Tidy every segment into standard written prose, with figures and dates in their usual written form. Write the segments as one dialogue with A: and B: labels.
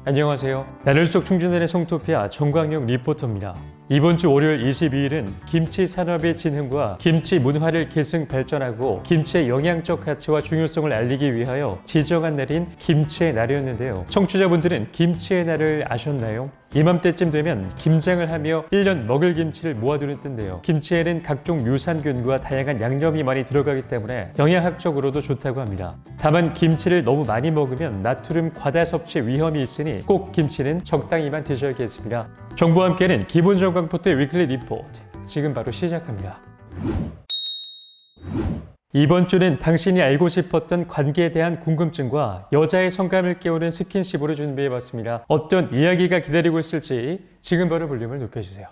A: 안녕하세요. 나를 속 충전단의 송토피아 정광용 리포터입니다. 이번 주 월요일 22일은 김치 산업의 진흥과 김치 문화를 계승 발전하고 김치의 영양적 가치와 중요성을 알리기 위하여 지정한 날인 김치의 날이었는데요. 청취자분들은 김치의 날을 아셨나요? 이맘때쯤 되면 김장을 하며 1년 먹을 김치를 모아두는 때인데요. 김치에는 각종 유산균과 다양한 양념이 많이 들어가기 때문에 영양학적으로도 좋다고 합니다. 다만 김치를 너무 많이 먹으면 나트륨 과다 섭취 위험이 있으니 꼭 김치는 적당히만 드셔야겠습니다. 정보와 함께하는 기본 건강포트의 위클리 리포트, 지금 바로 시작합니다. 이번 주는 당신이 알고 싶었던 관계에 대한 궁금증과 여자의 성감을 깨우는 스킨십으로 준비해봤습니다. 어떤 이야기가 기다리고 있을지 지금 바로 볼륨을 높여주세요.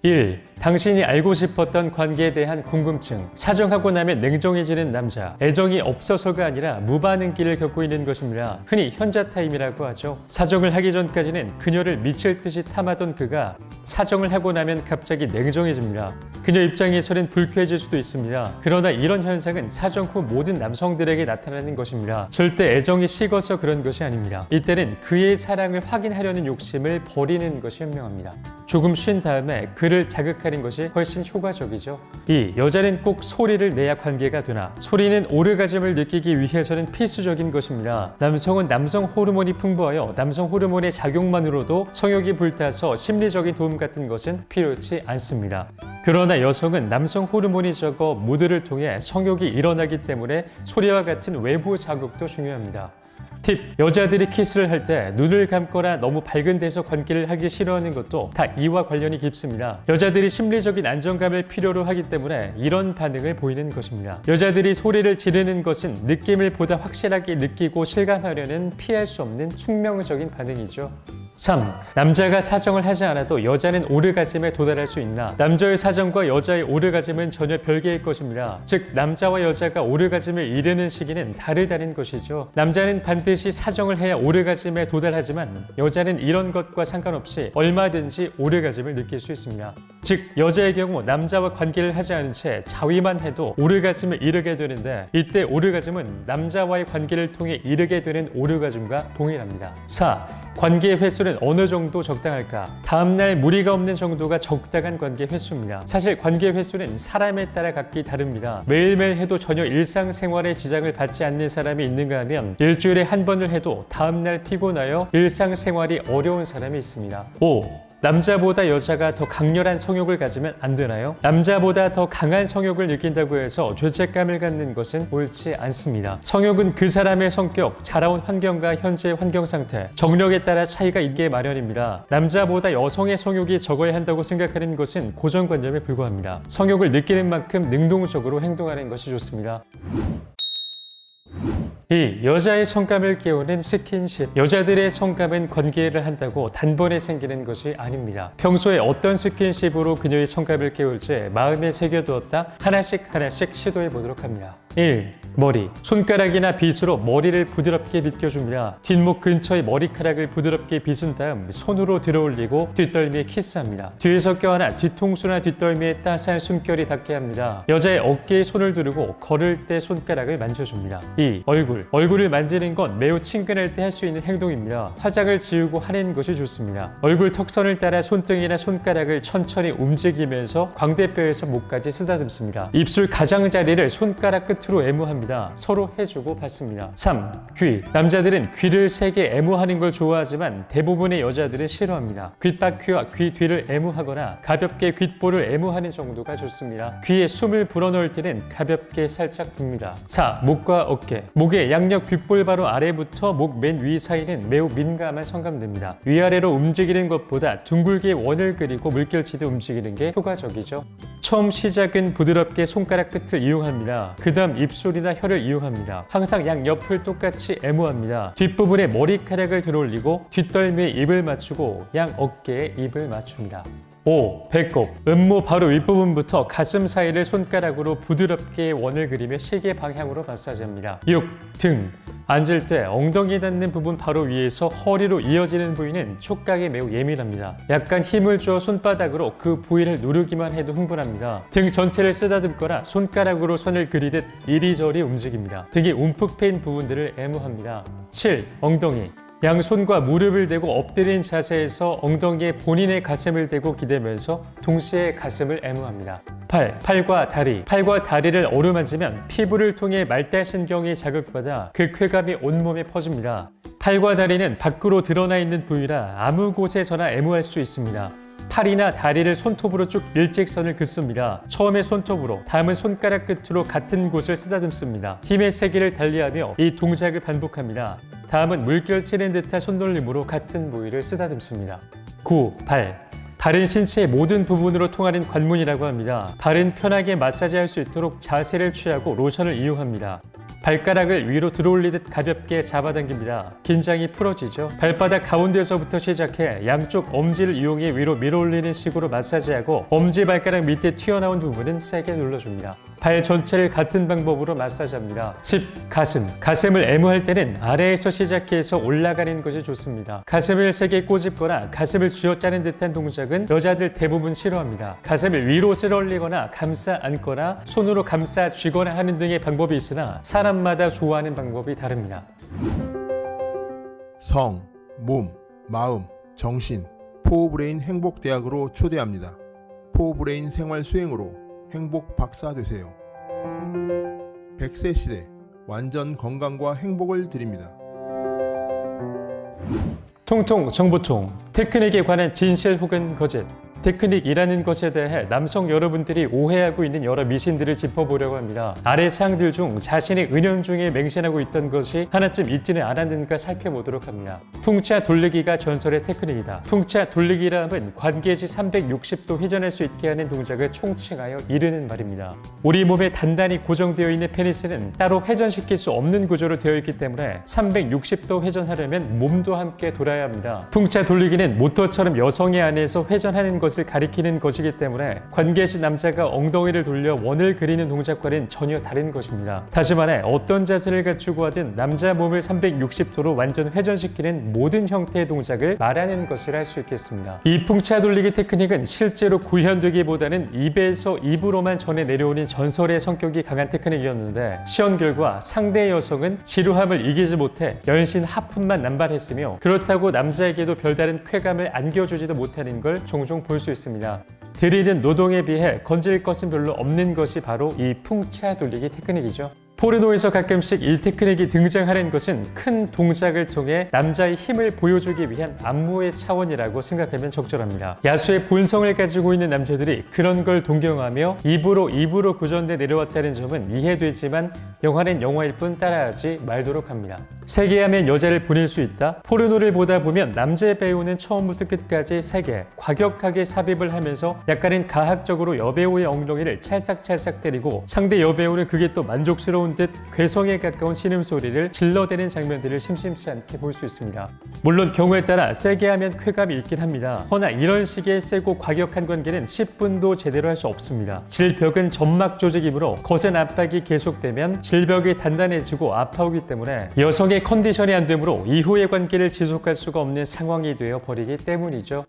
A: 1. 당신이 알고 싶었던 관계에 대한 궁금증. 사정하고 나면 냉정해지는 남자. 애정이 없어서가 아니라 무반응기를 겪고 있는 것입니다. 흔히 현자타임이라고 하죠. 사정을 하기 전까지는 그녀를 미칠 듯이 탐하던 그가 사정을 하고 나면 갑자기 냉정해집니다. 그녀 입장에서는 불쾌해질 수도 있습니다. 그러나 이런 현상은 사정 후 모든 남성들에게 나타나는 것입니다. 절대 애정이 식어서 그런 것이 아닙니다. 이때는 그의 사랑을 확인하려는 욕심을 버리는 것이 현명합니다. 조금 쉰 다음에 그를 자극하는 것이 훨씬 효과적이죠. 2. 여자는 꼭 소리를 내야 관계가 되나? 소리는 오르가즘을 느끼기 위해서는 필수적인 것입니다. 남성은 남성 호르몬이 풍부하여 남성 호르몬의 작용만으로도 성욕이 불타서 심리적인 도움 같은 것은 필요치 않습니다. 그러나 여성은 남성 호르몬이 적어 무드를 통해 성욕이 일어나기 때문에 소리와 같은 외부 자극도 중요합니다. 팁! 여자들이 키스를 할 때 눈을 감거나 너무 밝은 데서 관계를 하기 싫어하는 것도 다 이와 관련이 깊습니다. 여자들이 심리적인 안정감을 필요로 하기 때문에 이런 반응을 보이는 것입니다. 여자들이 소리를 지르는 것은 느낌을 보다 확실하게 느끼고 실감하려는 피할 수 없는 숙명적인 반응이죠. 3. 남자가 사정을 하지 않아도 여자는 오르가즘에 도달할 수 있나? 남자의 사정과 여자의 오르가즘은 전혀 별개의 것입니다. 즉, 남자와 여자가 오르가즘을 이르는 시기는 다르다는 것이죠. 남자는 반드시 사정을 해야 오르가즘에 도달하지만 여자는 이런 것과 상관없이 얼마든지 오르가즘을 느낄 수 있습니다. 즉, 여자의 경우 남자와 관계를 하지 않은 채 자위만 해도 오르가즘을 이르게 되는데 이때 오르가즘은 남자와의 관계를 통해 이르게 되는 오르가즘과 동일합니다. 4. 관계의 횟수는 어느 정도 적당할까? 다음날 무리가 없는 정도가 적당한 관계 횟수입니다. 사실 관계 횟수는 사람에 따라 각기 다릅니다. 매일매일 해도 전혀 일상생활에 지장을 받지 않는 사람이 있는가 하면 일주일에 한 번을 해도 다음날 피곤하여 일상생활이 어려운 사람이 있습니다. 5. 남자보다 여자가 더 강렬한 성욕을 가지면 안 되나요? 남자보다 더 강한 성욕을 느낀다고 해서 죄책감을 갖는 것은 옳지 않습니다. 성욕은 그 사람의 성격, 자라온 환경과 현재의 환경 상태, 정력에 따라 차이가 있게 마련입니다. 남자보다 여성의 성욕이 적어야 한다고 생각하는 것은 고정관념에 불과합니다. 성욕을 느끼는 만큼 능동적으로 행동하는 것이 좋습니다. 2. 여자의 성감을 깨우는 스킨십. 여자들의 성감은 관계를 한다고 단번에 생기는 것이 아닙니다. 평소에 어떤 스킨십으로 그녀의 성감을 깨울지 마음에 새겨두었다 하나씩 시도해 보도록 합니다. 1. 머리. 손가락이나 빗으로 머리를 부드럽게 빗겨줍니다. 뒷목 근처의 머리카락을 부드럽게 빗은 다음 손으로 들어올리고 뒷덜미에 키스합니다. 뒤에서 껴안아 뒤통수나 뒷덜미에 따스한 숨결이 닿게 합니다. 여자의 어깨에 손을 두르고 걸을 때 손가락을 만져줍니다. 2. 얼굴. 얼굴을 만지는 건 매우 친근할 때 할 수 있는 행동입니다. 화장을 지우고 하는 것이 좋습니다. 얼굴 턱선을 따라 손등이나 손가락을 천천히 움직이면서 광대뼈에서 목까지 쓰다듬습니다. 입술 가장자리를 손가락 끝으로 애무합니다. 서로 해주고 받습니다. 3. 귀. 남자들은 귀를 세게 애무하는 걸 좋아하지만 대부분의 여자들은 싫어합니다. 귓바퀴와 귀 뒤를 애무하거나 가볍게 귓볼을 애무하는 정도가 좋습니다. 귀에 숨을 불어넣을 때는 가볍게 살짝 붑니다. 4. 목과 어깨. 목의 양옆 귓볼 바로 아래부터 목 맨 위 사이는 매우 민감한 성감됩니다. 위아래로 움직이는 것보다 둥글게 원을 그리고 물결치듯 움직이는 게 효과적이죠. 처음 시작은 부드럽게 손가락 끝을 이용합니다. 그 다음 입술이나 혀를 이용합니다. 항상 양옆을 똑같이 애무합니다. 뒷부분에 머리카락을 들어올리고 뒷덜미에 입을 맞추고 양 어깨에 입을 맞춥니다. 5. 배꼽. 음모 바로 윗부분부터 가슴 사이를 손가락으로 부드럽게 원을 그리며 시계 방향으로 마사지합니다. 6. 등. 앉을 때 엉덩이 닿는 부분 바로 위에서 허리로 이어지는 부위는 촉각에 매우 예민합니다. 약간 힘을 주어 손바닥으로 그 부위를 누르기만 해도 흥분합니다. 등 전체를 쓰다듬거나 손가락으로 선을 그리듯 이리저리 움직입니다. 등이 움푹 패인 부분들을 애무합니다. 7. 엉덩이. 양손과 무릎을 대고 엎드린 자세에서 엉덩이에 본인의 가슴을 대고 기대면서 동시에 가슴을 애무합니다. 팔과 다리. 팔과 다리를 어루만지면 피부를 통해 말다신경이 자극받아 그 쾌감이 온몸에 퍼집니다. 팔과 다리는 밖으로 드러나 있는 부위라 아무 곳에서나 애무할 수 있습니다. 팔이나 다리를 손톱으로 쭉 일직선을 긋습니다. 처음에 손톱으로, 다음은 손가락 끝으로 같은 곳을 쓰다듬습니다. 힘의 세기를 달리하며 이 동작을 반복합니다. 다음은 물결 치는 듯한 손놀림으로 같은 부위를 쓰다듬습니다. 발. 발은 신체의 모든 부분으로 통하는 관문이라고 합니다. 발은 편하게 마사지할 수 있도록 자세를 취하고 로션을 이용합니다. 발가락을 위로 들어올리듯 가볍게 잡아당깁니다. 긴장이 풀어지죠. 발바닥 가운데서부터 시작해 양쪽 엄지를 이용해 위로 밀어올리는 식으로 마사지하고 엄지발가락 밑에 튀어나온 부분은 세게 눌러줍니다. 발 전체를 같은 방법으로 마사지합니다. 10. 가슴. 가슴을 애무할 때는 아래에서 시작해서 올라가는 것이 좋습니다. 가슴을 세게 꼬집거나 가슴을 쥐어짜는 듯한 동작은 여자들 대부분 싫어합니다. 가슴을 위로 쓸어올리거나 감싸 안거나 손으로 감싸 쥐거나 하는 등의 방법이 있으나 사람마다 좋아하는 방법이 다릅니다.
B: 성, 몸, 마음, 정신, 포브레인 행복대학으로 초대합니다. 포브레인 생활 수행으로 행복 박사 되세요. 100세 시대 완전 건강과 행복을 드립니다.
A: 통통 정보통, 테크닉에 관한 진실 혹은 거짓. 테크닉이라는 것에 대해 남성 여러분들이 오해하고 있는 여러 미신들을 짚어보려고 합니다. 아래 사항들 중 자신의 은연중에 맹신하고 있던 것이 하나쯤 있지는 않았는가 살펴보도록 합니다. 풍차 돌리기가 전설의 테크닉이다. 풍차 돌리기라 함은 관계지 360도 회전할 수 있게 하는 동작을 총칭하여 이르는 말입니다. 우리 몸에 단단히 고정되어 있는 페니스는 따로 회전시킬 수 없는 구조로 되어 있기 때문에 360도 회전하려면 몸도 함께 돌아야 합니다. 풍차 돌리기는 모터처럼 여성의 안에서 회전하는 것을 가리키는 것이기 때문에 관계시 남자가 엉덩이를 돌려 원을 그리는 동작과는 전혀 다른 것입니다. 다시 말해 어떤 자세를 갖추고 하든 남자 몸을 360도로 완전 회전시키는 모든 형태의 동작을 말하는 것을 할 수 있겠습니다. 이 풍차 돌리기 테크닉은 실제로 구현되기보다는 입에서 입으로만 전해 내려오는 전설의 성격이 강한 테크닉이었는데 시험 결과 상대 여성은 지루함을 이기지 못해 연신 하품만 남발했으며 그렇다고 남자에게도 별다른 쾌감을 안겨주지도 못하는 걸 종종 볼 수 있습니다. 들이는 노동에 비해 건질 것은 별로 없는 것이 바로 이 풍차 돌리기 테크닉이죠. 포르노에서 가끔씩 이 테크닉이 등장하는 것은 큰 동작을 통해 남자의 힘을 보여주기 위한 안무의 차원이라고 생각하면 적절합니다. 야수의 본성을 가지고 있는 남자들이 그런 걸 동경하며 입으로 구전돼 내려왔다는 점은 이해되지만 영화는 영화일 뿐 따라하지 말도록 합니다. 세게하면 여자를 보낼 수 있다. 포르노를 보다 보면 남자 배우는 처음부터 끝까지 세게, 과격하게 삽입을 하면서 약간은 가학적으로 여배우의 엉덩이를 찰싹찰싹 때리고 상대 여배우는 그게 또 만족스러운 듯 괴성에 가까운 신음소리를 질러대는 장면들을 심심치 않게 볼 수 있습니다. 물론 경우에 따라 세게 하면 쾌감이 있긴 합니다. 허나 이런 식의 세고 과격한 관계는 10분도 제대로 할 수 없습니다. 질벽은 점막 조직이므로 거센 압박이 계속되면 질벽이 단단해지고 아파오기 때문에 여성의 컨디션이 안 되므로 이후의 관계를 지속할 수가 없는 상황이 되어 버리기 때문이죠.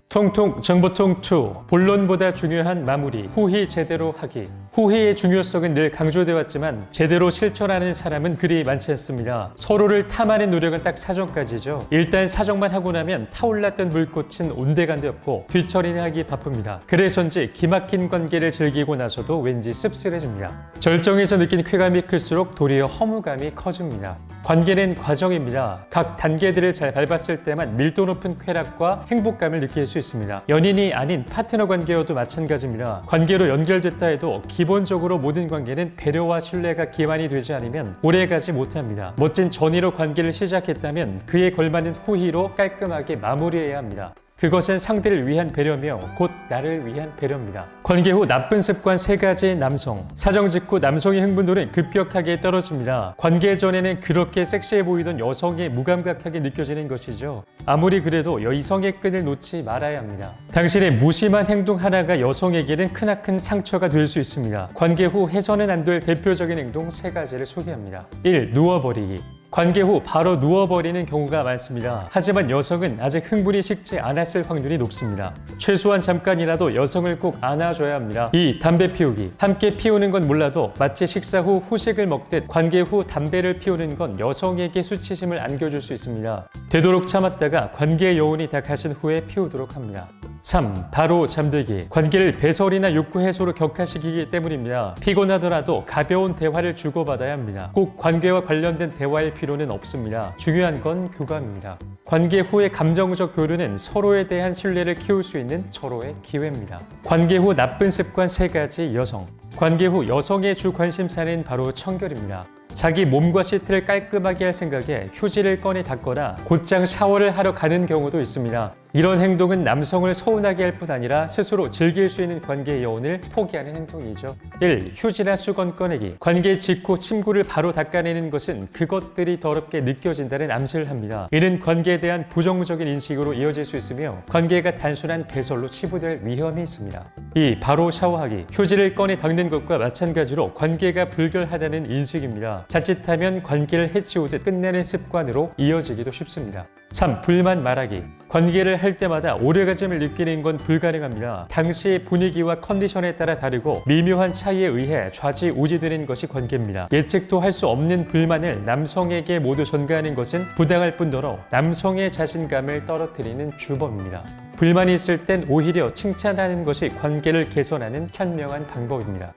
A: 통통 정보통 2. 본론보다 중요한 마무리. 후희 제대로 하기. 후희의 중요성은 늘 강조되어 왔지만 제대로 실천하는 사람은 그리 많지 않습니다. 서로를 탐하는 노력은 딱 사정까지죠. 일단 사정만 하고 나면 타올랐던 불꽃은 온데간데 없고 뒤처리는 하기 바쁩니다. 그래서인지 기막힌 관계를 즐기고 나서도 왠지 씁쓸해집니다. 절정에서 느낀 쾌감이 클수록 도리어 허무감이 커집니다. 관계는 과정입니다. 각 단계들을 잘 밟았을 때만 밀도 높은 쾌락과 행복감을 느낄 수 있습니다. 연인이 아닌 파트너 관계여도 마찬가지입니다. 관계로 연결됐다 해도 기본적으로 모든 관계는 배려와 신뢰가 기반이 되지 않으면 오래가지 못합니다. 멋진 전의로 관계를 시작했다면 그에 걸맞는 후희로 깔끔하게 마무리해야 합니다. 그것은 상대를 위한 배려며 곧 나를 위한 배려입니다. 관계 후 나쁜 습관 3가지 남성. 사정 직후 남성의 흥분도는 급격하게 떨어집니다. 관계 전에는 그렇게 섹시해 보이던 여성의 무감각하게 느껴지는 것이죠. 아무리 그래도 이성의 끈을 놓지 말아야 합니다. 당신의 무심한 행동 하나가 여성에게는 크나큰 상처가 될 수 있습니다. 관계 후 해서는 안 될 대표적인 행동 3가지를 소개합니다. 1. 누워버리기. 관계 후 바로 누워버리는 경우가 많습니다. 하지만 여성은 아직 흥분이 식지 않았을 확률이 높습니다. 최소한 잠깐이라도 여성을 꼭 안아줘야 합니다. 2. 담배 피우기. 함께 피우는 건 몰라도 마치 식사 후 후식을 먹듯 관계 후 담배를 피우는 건 여성에게 수치심을 안겨줄 수 있습니다. 되도록 참았다가 관계의 여운이 다 가신 후에 피우도록 합니다. 3. 바로 잠들기. 관계를 배설이나 욕구 해소로 격화시키기 때문입니다. 피곤하더라도 가벼운 대화를 주고받아야 합니다. 꼭 관계와 관련된 대화일 필요는 없습니다. 중요한 건 교감입니다. 관계 후의 감정적 교류는 서로에 대한 신뢰를 키울 수 있는 서로의 기회입니다. 관계 후 나쁜 습관 3가지 여성. 관계 후 여성의 주 관심사는 바로 청결입니다. 자기 몸과 시트를 깔끔하게 할 생각에 휴지를 꺼내 닦거나 곧장 샤워를 하러 가는 경우도 있습니다. 이런 행동은 남성을 서운하게 할 뿐 아니라 스스로 즐길 수 있는 관계의 여운을 포기하는 행동이죠. 1. 휴지나 수건 꺼내기. 관계 직후 침구를 바로 닦아내는 것은 그것들이 더럽게 느껴진다는 암시를 합니다. 이는 관계에 대한 부정적인 인식으로 이어질 수 있으며 관계가 단순한 배설로 치부될 위험이 있습니다. 2. 바로 샤워하기. 휴지를 꺼내 닦는 것과 마찬가지로 관계가 불결하다는 인식입니다. 자칫하면 관계를 해치우듯 끝내는 습관으로 이어지기도 쉽습니다. 3. 불만 말하기. 관계를 할 때마다 오르가즘을 느끼는 건 불가능합니다. 당시의 분위기와 컨디션에 따라 다르고 미묘한 차이에 의해 좌지우지되는 것이 관계입니다. 예측도 할 수 없는 불만을 남성에게 모두 전가하는 것은 부당할 뿐더러 남성의 자신감을 떨어뜨리는 주범입니다. 불만이 있을 땐 오히려 칭찬하는 것이 관계를 개선하는 현명한 방법입니다.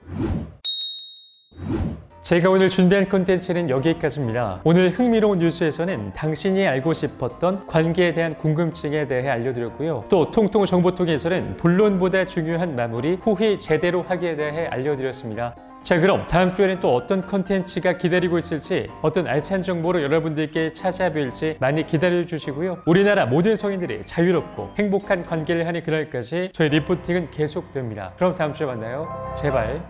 A: 제가 오늘 준비한 콘텐츠는 여기까지입니다. 오늘 흥미로운 뉴스에서는 당신이 알고 싶었던 관계에 대한 궁금증에 대해 알려드렸고요. 또 통통 정보통에서는 본론보다 중요한 마무리, 후회 제대로 하기에 대해 알려드렸습니다. 자, 그럼 다음 주에는 또 어떤 콘텐츠가 기다리고 있을지, 어떤 알찬 정보로 여러분들께 찾아뵐지 많이 기다려주시고요. 우리나라 모든 성인들이 자유롭고 행복한 관계를 하는 그날까지 저희 리포팅은 계속됩니다. 그럼 다음 주에 만나요. 제발.